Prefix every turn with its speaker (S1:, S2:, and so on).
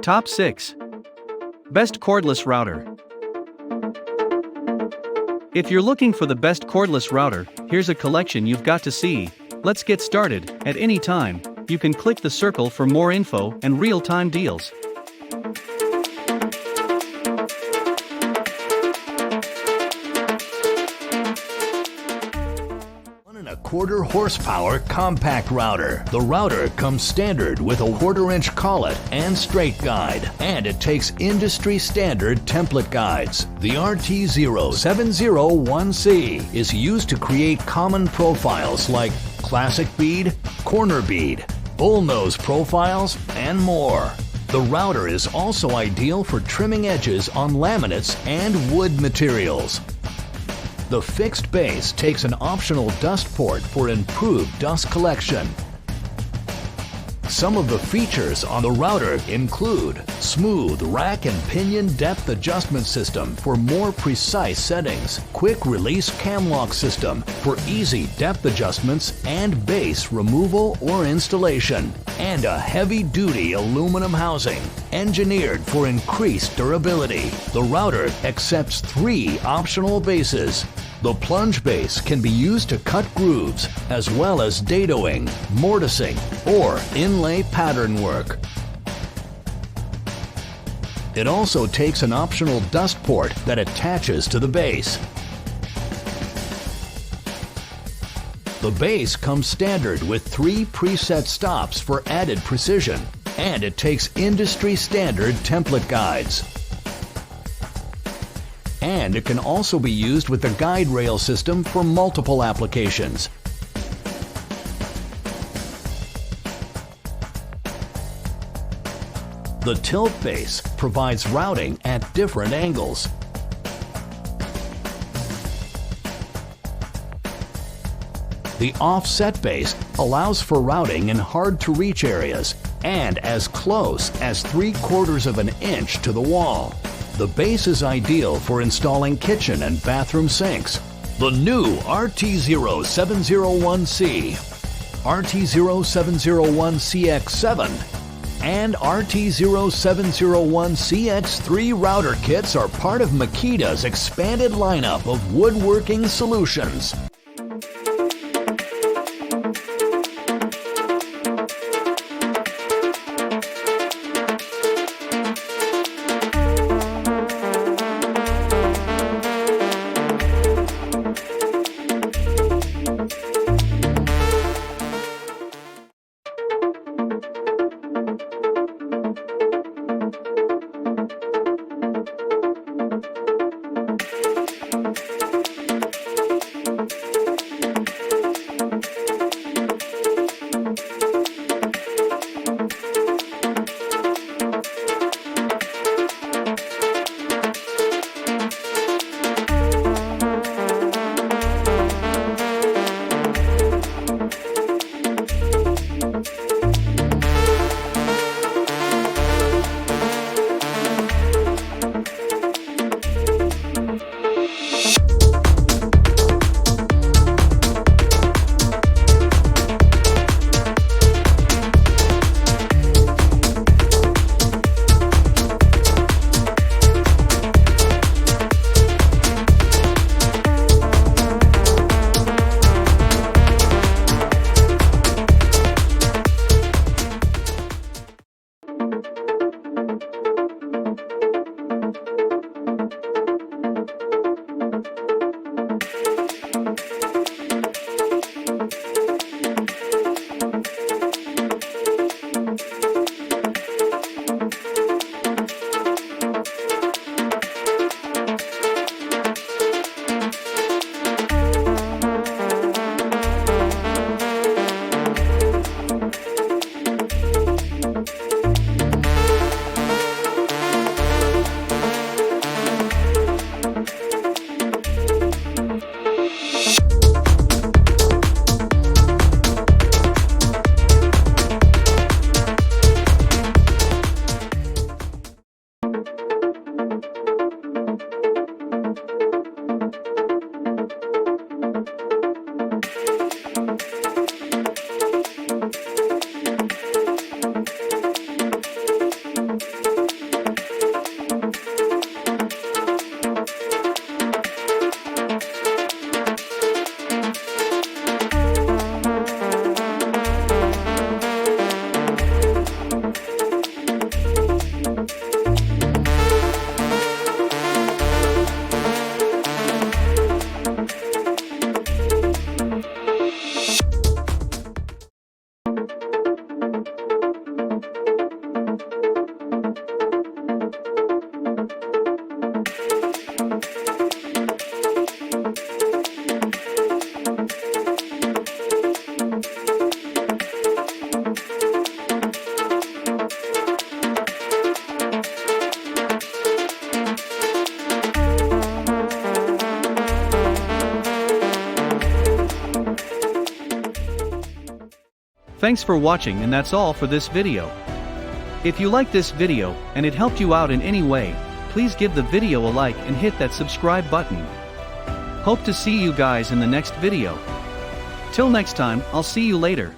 S1: Top 6. Best Cordless Router. If you're looking for the best cordless router, here's a collection you've got to see. Let's get started. At any time, you can click the circle for more info and real-time deals.
S2: A 1/4 horsepower compact router. The router comes standard with a 1/4-inch collet and straight guide, and it takes industry standard template guides. The RT0701C is used to create common profiles like classic bead, corner bead, bullnose profiles, and more. The router is also ideal for trimming edges on laminates and wood materials. The fixed base takes an optional dust port for improved dust collection. Some of the features on the router include smooth rack and pinion depth adjustment system for more precise settings, quick release cam lock system for easy depth adjustments and base removal or installation, and a heavy-duty aluminum housing engineered for increased durability. The router accepts 3 optional bases. The plunge base can be used to cut grooves, as well as dadoing, mortising, or inlay pattern work. It also takes an optional dust port that attaches to the base. The base comes standard with 3 preset stops for added precision, and it takes industry standard template guides. And it can also be used with the guide rail system for multiple applications. The tilt base provides routing at different angles. The offset base allows for routing in hard-to-reach areas and as close as 3/4 of an inch to the wall. The base is ideal for installing kitchen and bathroom sinks. The new RT0701C, RT0701CX7, and RT0701CX3 router kits are part of Makita's expanded lineup of woodworking solutions.
S1: Thanks for watching, and that's all for this video. If you like this video, and it helped you out in any way, please give the video a like and hit that subscribe button. Hope to see you guys in the next video. Till next time, I'll see you later.